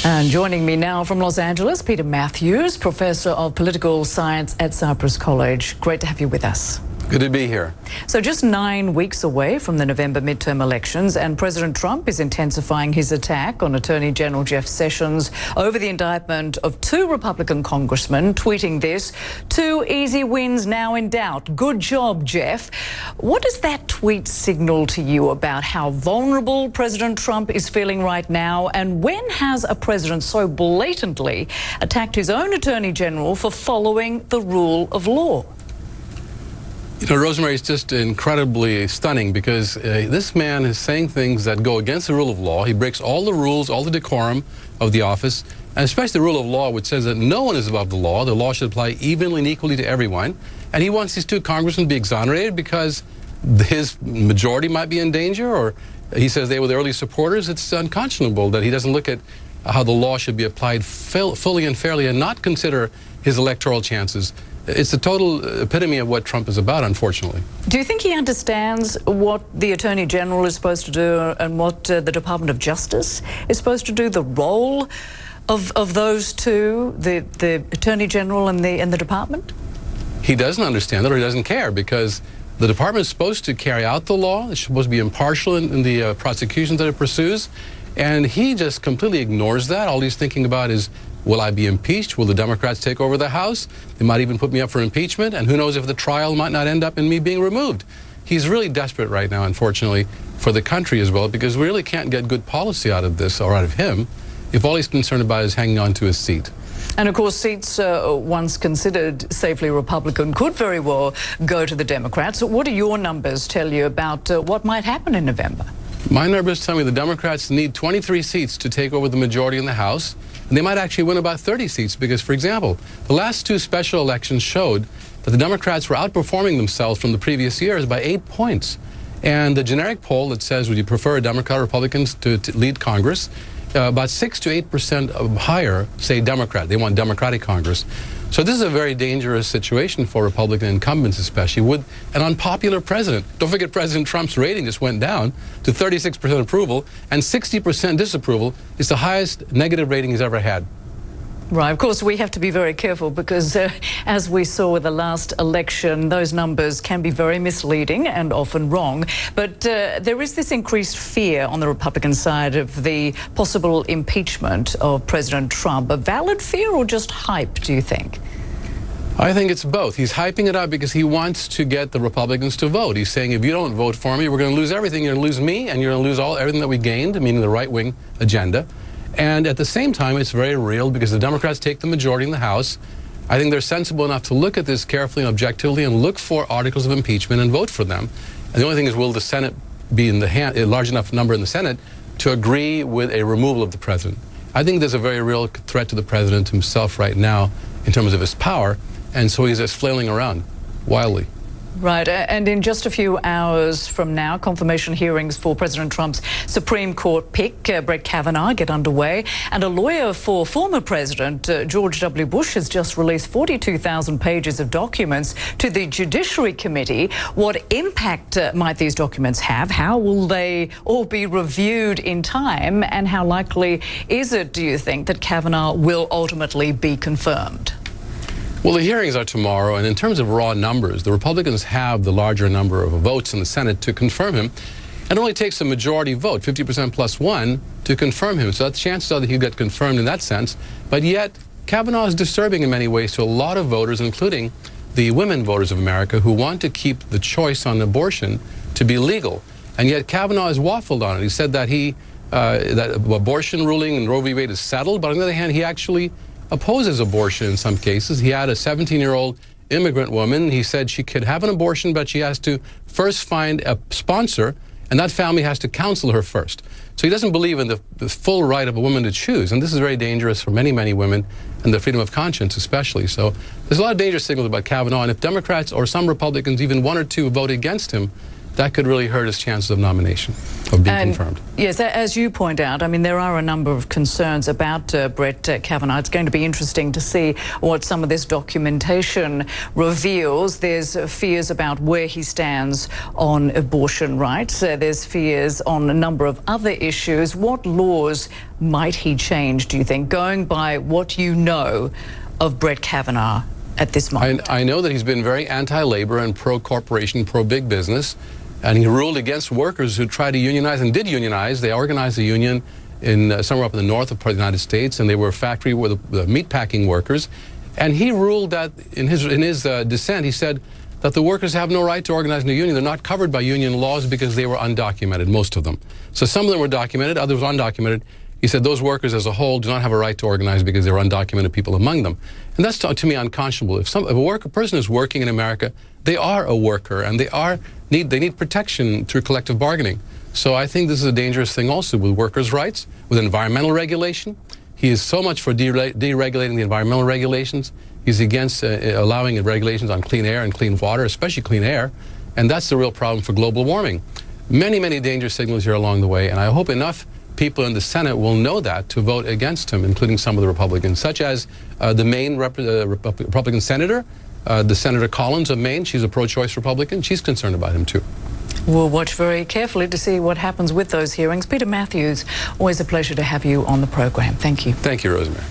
And joining me now from Los Angeles, Peter Mathews, Professor of Political Science at Cypress College. Great to have you with us. Good to be here. So just 9 weeks away from the November midterm elections, and President Trump is intensifying his attack on Attorney General Jeff Sessions over the indictment of 2 Republican congressmen, tweeting this: "2 easy wins now in doubt. Good job, Jeff." What does that tweet signal to you about how vulnerable President Trump is feeling right now? And when has a president so blatantly attacked his own Attorney General for following the rule of law? You know, Rosemary, it's just incredibly stunning because this man is saying things that go against the rule of law. He breaks all the rules, all the decorum of the office, and especially the rule of law, which says that no one is above the law. The law should apply evenly and equally to everyone. And he wants these 2 congressmen to be exonerated because his majority might be in danger, or he says they were the early supporters. It's unconscionable that he doesn't look at how the law should be applied fully and fairly and not consider his electoral chances. It's the total epitome of what Trump is about, unfortunately. Do you think he understands what the Attorney General is supposed to do and what the Department of Justice is supposed to do, the role of those 2, the Attorney General and the Department? He doesn't understand it, or he doesn't care, because the Department is supposed to carry out the law. It's supposed to be impartial in the prosecutions that it pursues, and he just completely ignores that. All he's thinking about is, will I be impeached? Will the Democrats take over the House? They might even put me up for impeachment, and who knows if the trial might not end up in me being removed. He's really desperate right now, unfortunately, for the country as well, because we really can't get good policy out of this, or out of him, if all he's concerned about is hanging on to his seat. And of course, seats once considered safely Republican could very well go to the Democrats. What do your numbers tell you about what might happen in November? My numbers tell me the Democrats need 23 seats to take over the majority in the House, and they might actually win about 30 seats because, for example, the last 2 special elections showed that the Democrats were outperforming themselves from the previous years by 8 points. And the generic poll that says, would you prefer a Democrat or Republicans to lead Congress, about 6 to 8% higher say Democrat. They want Democratic Congress. So this is a very dangerous situation for Republican incumbents, especially with an unpopular president. Don't forget, President Trump's rating just went down to 36% approval, and 60% disapproval. Is the highest negative rating he's ever had. Right. Of course, we have to be very careful because, as we saw with the last election, those numbers can be very misleading and often wrong. But there is this increased fear on the Republican side of the possible impeachment of President Trump. A valid fear or just hype, do you think? I think it's both. He's hyping it up because he wants to get the Republicans to vote. He's saying, if you don't vote for me, we're going to lose everything. You're going to lose me, and you're going to lose everything that we gained, meaning the right-wing agenda. And at the same time, it's very real because the Democrats take the majority in the House. I think they're sensible enough to look at this carefully and objectively and look for articles of impeachment and vote for them. And the only thing is, will the Senate be in the a large enough number in the Senate to agree with a removal of the president? I think there's a very real threat to the president himself right now in terms of his power, and so he's just flailing around wildly. Right, and in just a few hours from now, confirmation hearings for President Trump's Supreme Court pick, Brett Kavanaugh, get underway. And a lawyer for former President George W. Bush has just released 42,000 pages of documents to the Judiciary Committee. What impact might these documents have? How will they all be reviewed in time? And how likely is it, do you think, that Kavanaugh will ultimately be confirmed? Well, the hearings are tomorrow, and in terms of raw numbers, the Republicans have the larger number of votes in the Senate to confirm him. It only takes a majority vote, 50% plus 1, to confirm him. So the chances are that he'll get confirmed in that sense. But yet, Kavanaugh is disturbing in many ways to a lot of voters, including the women voters of America who want to keep the choice on abortion to be legal. And yet Kavanaugh has waffled on it. He said that that abortion ruling in Roe v. Wade is settled, but on the other hand, he actually opposes abortion in some cases. He had a 17-year-old immigrant woman. He said she could have an abortion, but she has to first find a sponsor, and that family has to counsel her first. So he doesn't believe in the full right of a woman to choose, and this is very dangerous for many, many women, and the freedom of conscience especially. So there's a lot of danger signals about Kavanaugh, and if Democrats or some Republicans, even 1 or 2, vote against him, that could really hurt his chances of nomination, of being confirmed. Yes, as you point out, I mean, there are a number of concerns about Brett Kavanaugh. It's going to be interesting to see what some of this documentation reveals. There's fears about where he stands on abortion rights. There's fears on a number of other issues. What laws might he change, do you think, going by what you know of Brett Kavanaugh at this moment? I know that he's been very anti-labor and pro-corporation, pro-big business, and he ruled against workers who tried to unionize and did unionize. They organized a union in somewhere up in the north of the United States, and they were a factory with the meatpacking workers. And he ruled that in his dissent, he said that the workers have no right to organize in a union. They're not covered by union laws because they were undocumented, most of them. So some of them were documented, others were undocumented. He said those workers as a whole do not have a right to organize because there are undocumented people among them. And that's to me unconscionable. If a person is working in America, they are a worker, and they need protection through collective bargaining. So I think this is a dangerous thing also with workers' rights, with environmental regulation. He is so much for deregulating the environmental regulations. He's against allowing regulations on clean air and clean water, especially clean air. And that's the real problem for global warming. Many, many danger signals here along the way, and I hope enough people in the Senate will know that to vote against him, including some of the Republicans, such as the Maine Republican senator, the Senator Collins of Maine. She's a pro-choice Republican. She's concerned about him, too. We'll watch very carefully to see what happens with those hearings. Peter Mathews, always a pleasure to have you on the program. Thank you. Thank you, Rosemary.